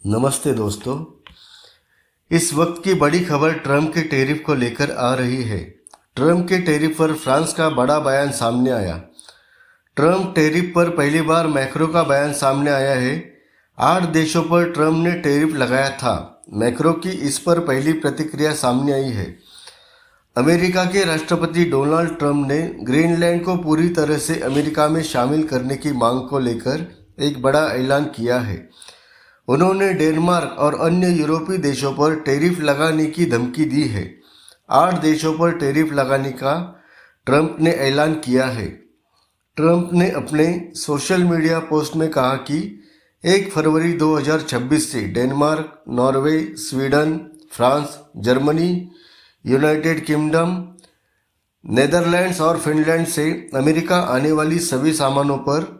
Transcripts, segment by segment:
नमस्ते दोस्तों। इस वक्त की बड़ी खबर ट्रंप के टैरिफ को लेकर आ रही है। ट्रंप के टैरिफ पर फ्रांस का बड़ा बयान सामने आया। ट्रंप टैरिफ पर पहली बार मैक्रो का बयान सामने आया है। 8 देशों पर ट्रंप ने टैरिफ लगाया था। मैक्रो की इस पर पहली प्रतिक्रिया सामने आई है। अमेरिका के राष्ट्रपति डोनाल्ड ट्रंप ने ग्रीनलैंड को पूरी तरह से अमेरिका में शामिल करने की मांग को लेकर एक बड़ा ऐलान किया है। उन्होंने डेनमार्क और अन्य यूरोपीय देशों पर टैरिफ लगाने की धमकी दी है। 8 देशों पर टैरिफ लगाने का ट्रंप ने ऐलान किया है। ट्रंप ने अपने सोशल मीडिया पोस्ट में कहा कि 1 फरवरी 2026 से Denmark, Norway, Sweden, France, Germany, United kingdom, Netherlands और फिनलैंड से अमेरिका आने वाली सभी सामानों पर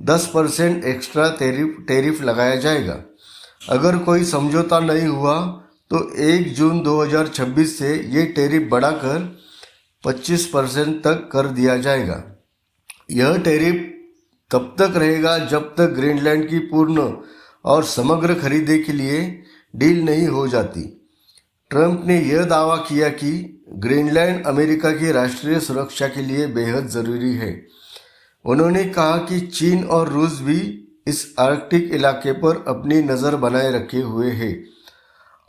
10% एक्स्ट्रा टैरिफ लगाया जाएगा। अगर कोई समझौता नहीं हुआ तो 1 जून 2026 से ये टैरिफ बढ़ाकर 25% तक कर दिया जाएगा। यह टैरिफ तब तक रहेगा जब तक ग्रीनलैंड की पूर्ण और समग्र खरीदे के लिए डील नहीं हो जाती। ट्रंप ने यह दावा किया कि ग्रीनलैंड अमेरिका की राष्ट्रीय सुरक्षा के लिए बेहद ज़रूरी है। उन्होंने कहा कि चीन और रूस भी इस आर्कटिक इलाके पर अपनी नज़र बनाए रखे हुए है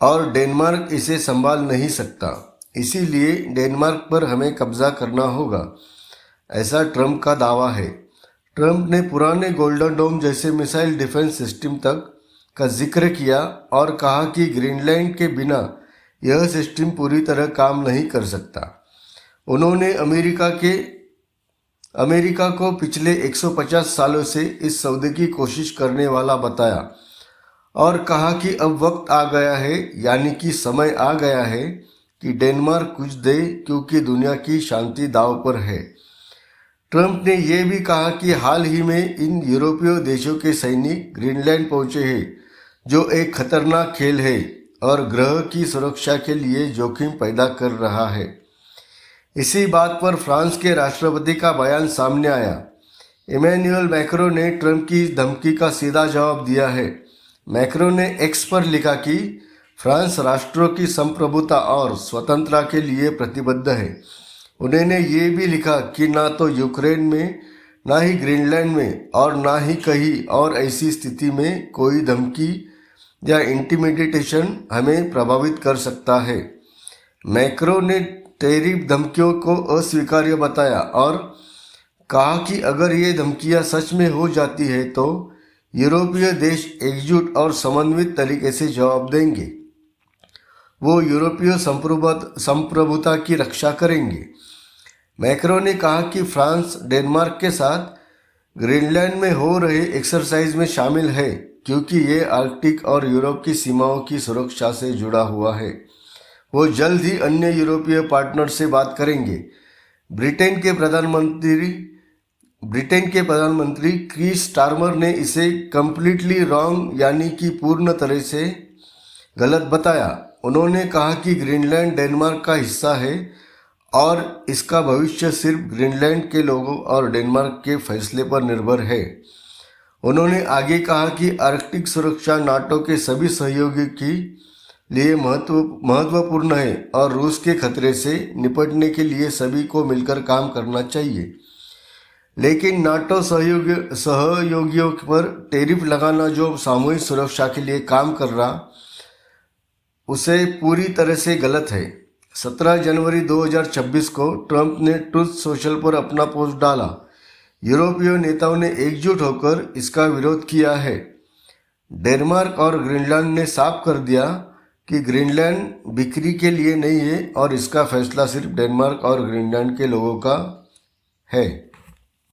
और डेनमार्क इसे संभाल नहीं सकता। इसीलिए डेनमार्क पर हमें कब्जा करना होगा, ऐसा ट्रंप का दावा है। ट्रंप ने पुराने गोल्डन डोम जैसे मिसाइल डिफेंस सिस्टम तक का जिक्र किया और कहा कि ग्रीनलैंड के बिना यह सिस्टम पूरी तरह काम नहीं कर सकता। उन्होंने अमेरिका को पिछले 150 सालों से इस सौदे की कोशिश करने वाला बताया और कहा कि अब वक्त आ गया है, यानी कि समय आ गया है कि डेनमार्क कुछ दे, क्योंकि दुनिया की शांति दांव पर है। ट्रंप ने यह भी कहा कि हाल ही में इन यूरोपीय देशों के सैनिक ग्रीनलैंड पहुंचे हैं, जो एक खतरनाक खेल है और ग्रह की सुरक्षा के लिए जोखिम पैदा कर रहा है। इसी बात पर फ्रांस के राष्ट्रपति का बयान सामने आया। इमैनुअल मैक्रो ने ट्रंप की धमकी का सीधा जवाब दिया है। मैक्रो ने एक्स पर लिखा कि फ्रांस राष्ट्रों की संप्रभुता और स्वतंत्रता के लिए प्रतिबद्ध है। उन्होंने ये भी लिखा कि ना तो यूक्रेन में, ना ही ग्रीनलैंड में और ना ही कहीं और ऐसी स्थिति में कोई धमकी या इंटिमिडेशन हमें प्रभावित कर सकता है। मैक्रो ने टैरिफ धमकियों को अस्वीकार्य बताया और कहा कि अगर ये धमकियां सच में हो जाती है तो यूरोपीय देश एकजुट और समन्वित तरीके से जवाब देंगे। वो यूरोपीय संप्रभुता की रक्षा करेंगे। मैक्रो ने कहा कि फ्रांस डेनमार्क के साथ ग्रीनलैंड में हो रहे एक्सरसाइज में शामिल है, क्योंकि ये आर्कटिक और यूरोप की सीमाओं की सुरक्षा से जुड़ा हुआ है। वो जल्द ही अन्य यूरोपीय पार्टनर से बात करेंगे। ब्रिटेन के प्रधानमंत्री कीर स्टारमर ने इसे कम्प्लीटली रॉन्ग, यानी कि पूर्ण तरह से गलत बताया। उन्होंने कहा कि ग्रीनलैंड डेनमार्क का हिस्सा है और इसका भविष्य सिर्फ ग्रीनलैंड के लोगों और डेनमार्क के फैसले पर निर्भर है। उन्होंने आगे कहा कि आर्कटिक सुरक्षा नाटो के सभी सहयोगी की लिए महत्वपूर्ण है और रूस के खतरे से निपटने के लिए सभी को मिलकर काम करना चाहिए। लेकिन नाटो सहयोगियों पर टैरिफ लगाना, जो सामूहिक सुरक्षा के लिए काम कर रहा, उसे पूरी तरह से गलत है। 17 जनवरी 2026 को ट्रंप ने ट्रूथ सोशल पर अपना पोस्ट डाला। यूरोपीय नेताओं ने एकजुट होकर इसका विरोध किया है। डेनमार्क और ग्रीनलैंड ने साफ कर दिया कि ग्रीनलैंड बिक्री के लिए नहीं है और इसका फैसला सिर्फ डेनमार्क और ग्रीनलैंड के लोगों का है।